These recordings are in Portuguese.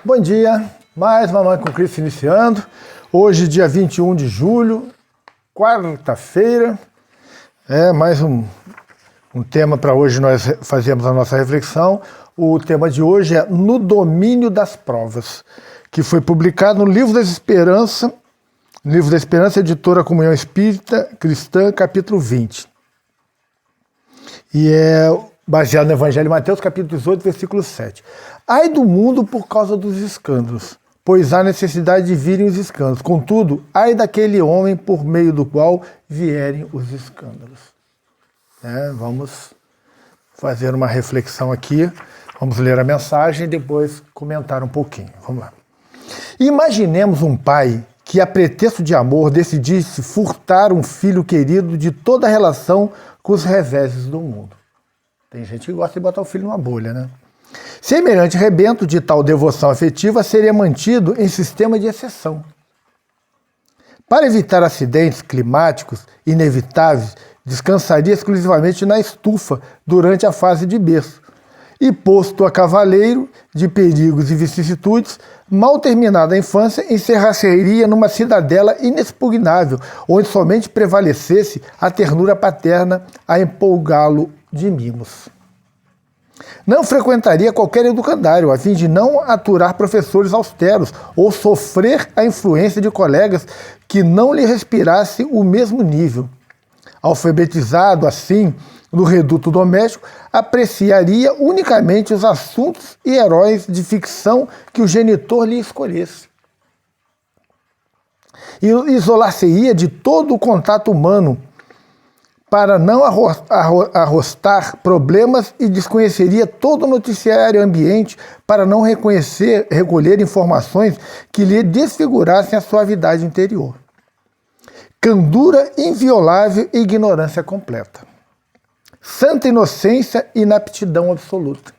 Bom dia, mais uma Mamãe com Cristo iniciando. Hoje, dia 21 de julho, quarta-feira. Mais um tema para hoje nós fazemos a nossa reflexão. O tema de hoje é No Domínio das Provas, que foi publicado no Livro da Esperança, editora Comunhão Espírita Cristã, capítulo 20. E é baseado no Evangelho de Mateus, capítulo 18, versículo 7. Ai do mundo por causa dos escândalos, pois há necessidade de virem os escândalos. Contudo, ai daquele homem por meio do qual vierem os escândalos. Vamos fazer uma reflexão aqui, vamos ler a mensagem e depois comentar um pouquinho. Vamos lá. Imaginemos um pai que, a pretexto de amor, decidisse furtar um filho querido de toda a relação com os reveses do mundo. Tem gente que gosta de botar o filho numa bolha, né? Semelhante rebento de tal devoção afetiva seria mantido em sistema de exceção. Para evitar acidentes climáticos inevitáveis, descansaria exclusivamente na estufa durante a fase de berço. E posto a cavaleiro de perigos e vicissitudes, mal terminada a infância, encerrar-se-ia numa cidadela inexpugnável, onde somente prevalecesse a ternura paterna a empolgá-lo de mimos. Não frequentaria qualquer educandário, a fim de não aturar professores austeros ou sofrer a influência de colegas que não lhe respirassem o mesmo nível. Alfabetizado, assim, no reduto doméstico, apreciaria unicamente os assuntos e heróis de ficção que o genitor lhe escolhesse. E isolar-se-ia de todo o contato humano, para não arrostar problemas, e desconheceria todo o noticiário ambiente para não recolher informações que lhe desfigurassem a suavidade interior. Candura inviolável e ignorância completa. Santa inocência e inaptidão absoluta.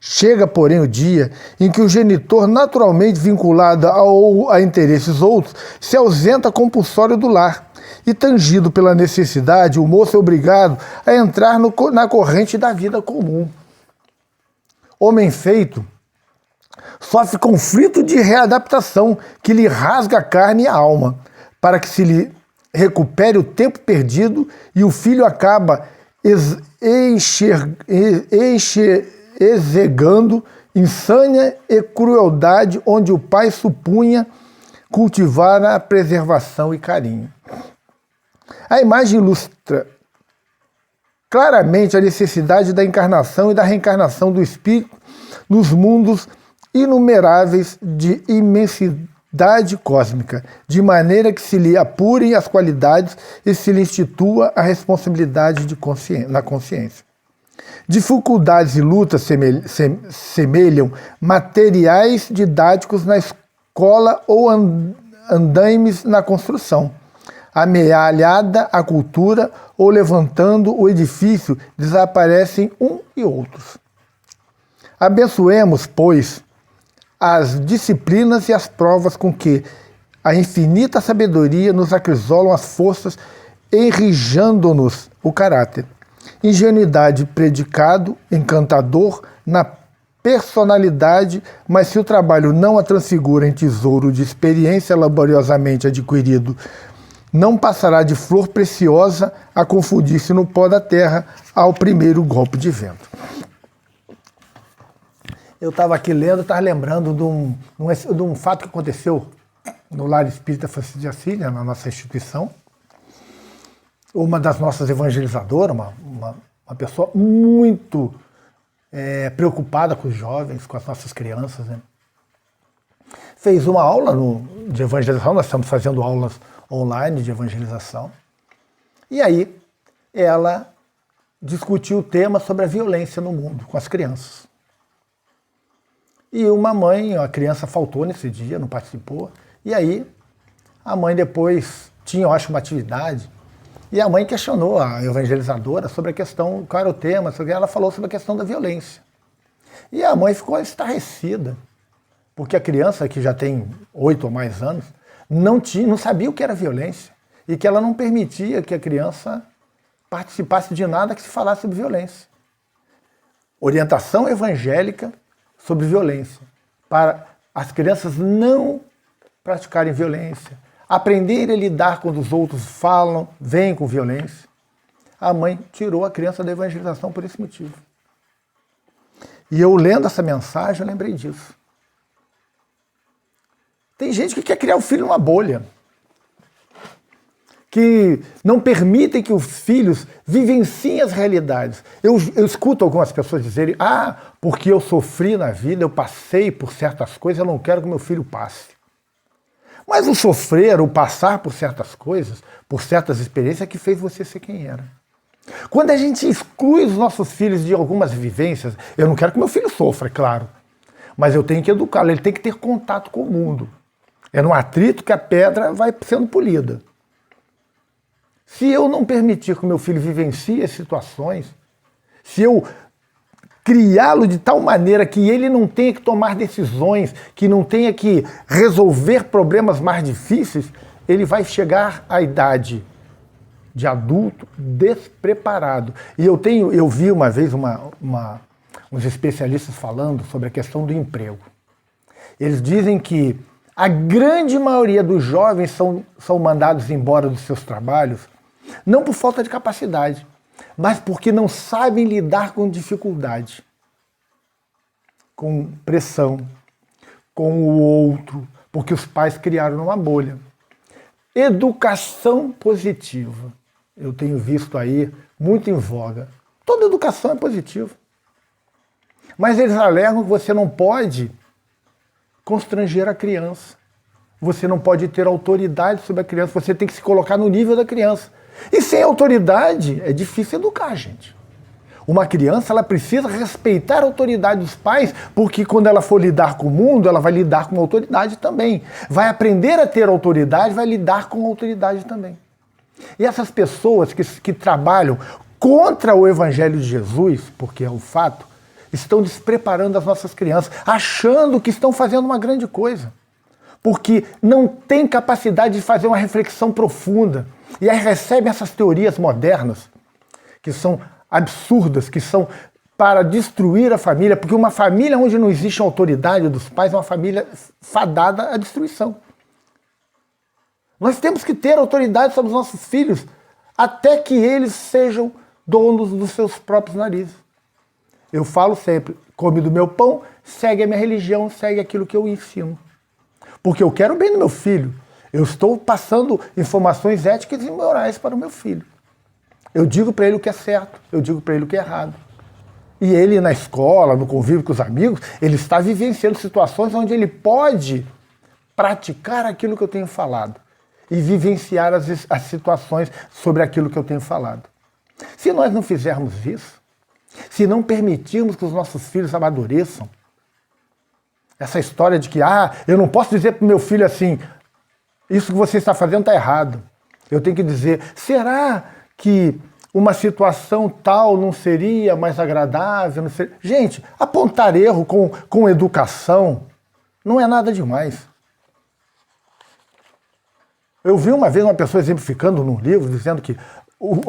Chega, porém, o dia em que o genitor, naturalmente vinculado a interesses outros, se ausenta compulsório do lar, e, tangido pela necessidade, o moço é obrigado a entrar na corrente da vida comum. Homem feito sofre conflito de readaptação que lhe rasga a carne e a alma, para que se lhe recupere o tempo perdido, e o filho acaba exegando insânia e crueldade onde o pai supunha cultivar a preservação e carinho. A imagem ilustra claramente a necessidade da encarnação e da reencarnação do espírito nos mundos inumeráveis de imensidade cósmica, de maneira que se lhe apurem as qualidades e se lhe institua a responsabilidade na consciência. Dificuldades e lutas semelham materiais didáticos na escola ou andaimes na construção. Amealhada a cultura ou levantando o edifício, desaparecem um e outros. Abençoemos, pois, as disciplinas e as provas com que a infinita sabedoria nos acrisolam as forças, enrijando-nos o caráter. Ingenuidade predicado, encantador na personalidade, mas se o trabalho não a transfigura em tesouro de experiência laboriosamente adquirido, não passará de flor preciosa a confundir-se no pó da terra ao primeiro golpe de vento. Eu estava aqui lendo, estava lembrando de um fato que aconteceu no Lar Espírita Francisco de Assis, na nossa instituição. Uma das nossas evangelizadoras, uma pessoa muito preocupada com os jovens, com as nossas crianças, né? Fez uma aula de evangelização, nós estamos fazendo aulas online de evangelização, e aí ela discutiu o tema sobre a violência no mundo com as crianças. E a criança faltou nesse dia, não participou, e aí a mãe depois tinha, eu acho, uma atividade, e a mãe questionou a evangelizadora sobre a questão, qual era o tema, ela falou sobre a questão da violência. E a mãe ficou estarrecida, porque a criança, que já tem 8 ou mais anos, não sabia o que era violência, e que ela não permitia que a criança participasse de nada que se falasse sobre violência. Orientação evangélica sobre violência. para as crianças não praticarem violência, aprenderem a lidar quando os outros falam, vêm com violência. A mãe tirou a criança da evangelização por esse motivo. E eu lendo essa mensagem, eu lembrei disso. Tem gente que quer criar o filho numa bolha, que não permitem que os filhos vivenciem as realidades. Eu escuto algumas pessoas dizerem, porque eu sofri na vida, eu passei por certas coisas, eu não quero que meu filho passe. Mas o sofrer, o passar por certas coisas, por certas experiências, é que fez você ser quem era. Quando a gente exclui os nossos filhos de algumas vivências, eu não quero que meu filho sofra, é claro, mas eu tenho que educá-lo, ele tem que ter contato com o mundo. É no atrito que a pedra vai sendo polida. Se eu não permitir que o meu filho vivencie as situações, se eu criá-lo de tal maneira que ele não tenha que tomar decisões, que não tenha que resolver problemas mais difíceis, ele vai chegar à idade de adulto despreparado. E eu vi uma vez uns especialistas falando sobre a questão do emprego. Eles dizem que a grande maioria dos jovens são mandados embora dos seus trabalhos não por falta de capacidade, mas porque não sabem lidar com dificuldade, com pressão, com o outro, porque os pais criaram uma bolha. Educação positiva. Eu tenho visto aí muito em voga. Toda educação é positiva. Mas eles alegam que você não pode constranger a criança. Você não pode ter autoridade sobre a criança. Você tem que se colocar no nível da criança. E sem autoridade é difícil educar, gente. Uma criança, ela precisa respeitar a autoridade dos pais, porque quando ela for lidar com o mundo, ela vai lidar com a autoridade também. Vai aprender a ter autoridade, vai lidar com a autoridade também. E essas pessoas que trabalham contra o Evangelho de Jesus, porque é um fato, estão despreparando as nossas crianças, achando que estão fazendo uma grande coisa, porque não têm capacidade de fazer uma reflexão profunda. E aí recebem essas teorias modernas, que são absurdas, que são para destruir a família, porque uma família onde não existe autoridade dos pais é uma família fadada à destruição. Nós temos que ter autoridade sobre os nossos filhos, até que eles sejam donos dos seus próprios narizes. Eu falo sempre, come do meu pão, segue a minha religião, segue aquilo que eu ensino. Porque eu quero o bem do meu filho. Eu estou passando informações éticas e morais para o meu filho. Eu digo para ele o que é certo, eu digo para ele o que é errado. E ele na escola, no convívio com os amigos, ele está vivenciando situações onde ele pode praticar aquilo que eu tenho falado e vivenciar as situações sobre aquilo que eu tenho falado. Se nós não fizermos isso, se não permitirmos que os nossos filhos amadureçam, essa história de que, eu não posso dizer para o meu filho assim, isso que você está fazendo está errado. Eu tenho que dizer, será que uma situação tal não seria mais agradável? Não seria... Gente, apontar erro com educação não é nada demais. Eu vi uma vez uma pessoa exemplificando num livro, dizendo que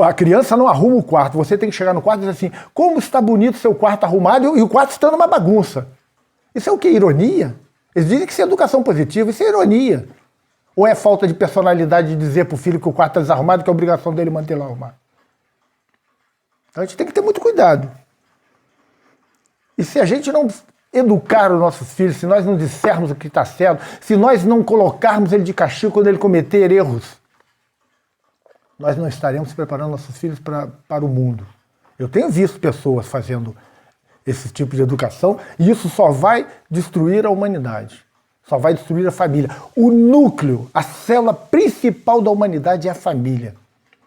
a criança não arruma o quarto, você tem que chegar no quarto e dizer assim, como está bonito seu quarto arrumado e o quarto está numa bagunça. Isso é o quê? Ironia? Eles dizem que isso é educação positiva, isso é ironia. Ou é falta de personalidade de dizer para o filho que o quarto está desarrumado, que é a obrigação dele manter lá arrumado? Então a gente tem que ter muito cuidado. E se a gente não educar os nossos filhos, se nós não dissermos o que está certo, se nós não colocarmos ele de castigo quando ele cometer erros, nós não estaremos preparando nossos filhos para o mundo. Eu tenho visto pessoas fazendo esse tipo de educação e isso só vai destruir a humanidade. Só vai destruir a família. O núcleo, a célula principal da humanidade é a família.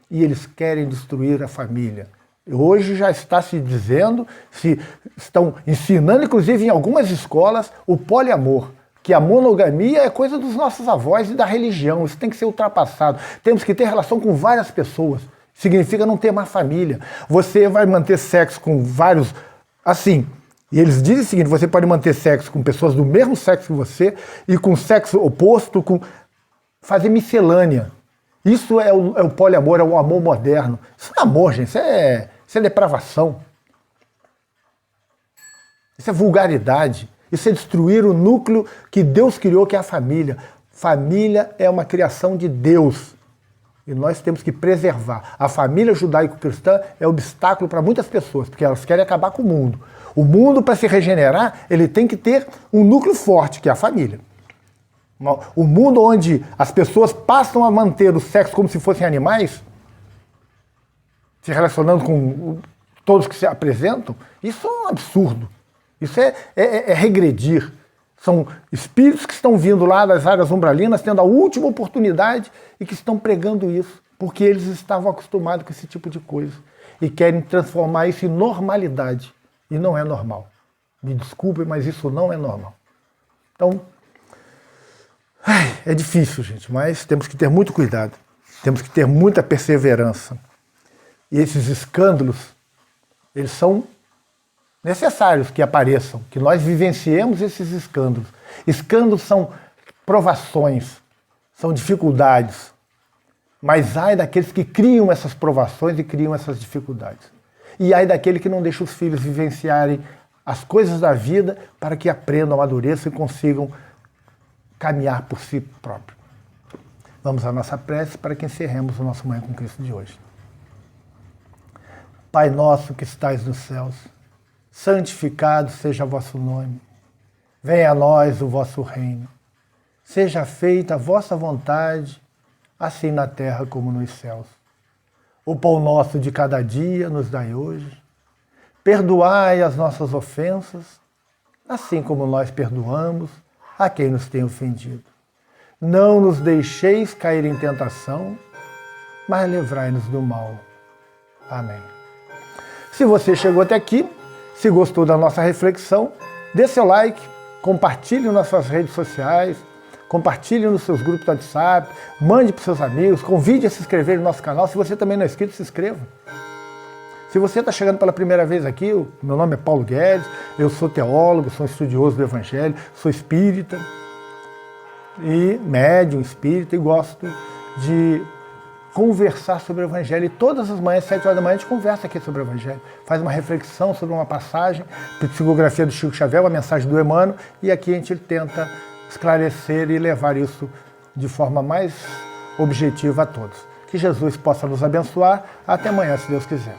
E eles querem destruir a família. Hoje já está se dizendo, se estão ensinando, inclusive em algumas escolas, o poliamor, que a monogamia é coisa dos nossos avós e da religião. Isso tem que ser ultrapassado. Temos que ter relação com várias pessoas. Significa não ter uma família. Você vai manter sexo com vários... Assim... E eles dizem o seguinte, você pode manter sexo com pessoas do mesmo sexo que você e com sexo oposto, fazer miscelânea. Isso é o poliamor, é o amor moderno. Isso não é amor, gente, isso é depravação. Isso é vulgaridade. Isso é destruir o núcleo que Deus criou, que é a família. Família é uma criação de Deus. E nós temos que preservar. A família judaico-cristã é obstáculo para muitas pessoas, porque elas querem acabar com o mundo. O mundo, para se regenerar, ele tem que ter um núcleo forte, que é a família. O mundo onde as pessoas passam a manter o sexo como se fossem animais, se relacionando com todos que se apresentam, isso é um absurdo. Isso é regredir. São espíritos que estão vindo lá das áreas umbralinas, tendo a última oportunidade e que estão pregando isso, porque eles estavam acostumados com esse tipo de coisa e querem transformar isso em normalidade. E não é normal. Me desculpem, mas isso não é normal. Então, é difícil, gente, mas temos que ter muito cuidado. Temos que ter muita perseverança. E esses escândalos, eles são necessários que apareçam, que nós vivenciemos esses escândalos. Escândalos são provações, são dificuldades. Mas ai daqueles que criam essas provações e criam essas dificuldades. E ai daquele que não deixa os filhos vivenciarem as coisas da vida para que aprendam, amadureçam e consigam caminhar por si próprios. Vamos à nossa prece para que encerremos o nosso Manhã com Cristo de hoje. Pai nosso que estais nos céus, santificado seja o vosso nome. Venha a nós o vosso reino. Seja feita a vossa vontade, assim na terra como nos céus. O pão nosso de cada dia nos dai hoje. Perdoai as nossas ofensas, assim como nós perdoamos a quem nos tem ofendido. Não nos deixeis cair em tentação, mas livrai-nos do mal. Amém. Se você chegou até aqui, se gostou da nossa reflexão, dê seu like, compartilhe nas suas redes sociais, compartilhe nos seus grupos do WhatsApp, mande para os seus amigos, convide a se inscrever no nosso canal. Se você também não é inscrito, se inscreva. Se você está chegando pela primeira vez aqui, meu nome é Paulo Guedes, eu sou teólogo, sou estudioso do Evangelho, sou espírita, e médium espírita, e gosto de conversar sobre o Evangelho. E todas as manhãs, 7 horas da manhã, a gente conversa aqui sobre o Evangelho. Faz uma reflexão sobre uma passagem, psicografia do Chico Xavier, uma mensagem do Emmanuel, e aqui a gente tenta esclarecer e levar isso de forma mais objetiva a todos. Que Jesus possa nos abençoar. Até amanhã, se Deus quiser.